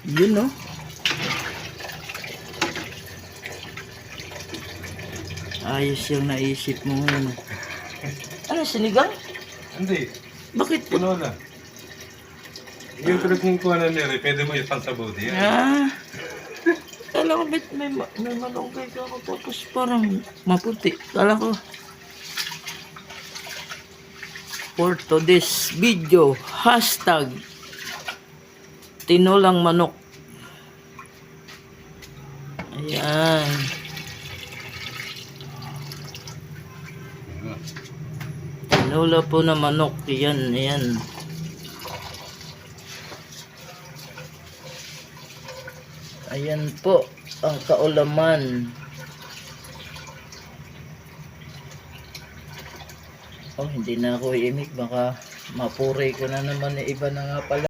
Yun, no? Ayos yung naisip mo ngayon. Ano, sinigang? Hindi. Bakit po? Puno na. Yung pinagkukuha na nila, pwede mo ipansabot yan. Ah. Kala ko ba't may malunggay ka ako tapos parang maputi. Kala ko. For today's video, hashtag tinolang manok. Ayan. Tinola po na manok. Ayan, ayan. Ayan po ang kaulaman. Oh, hindi na ako imik. Baka mapuri ko na naman. Iba na nga pala.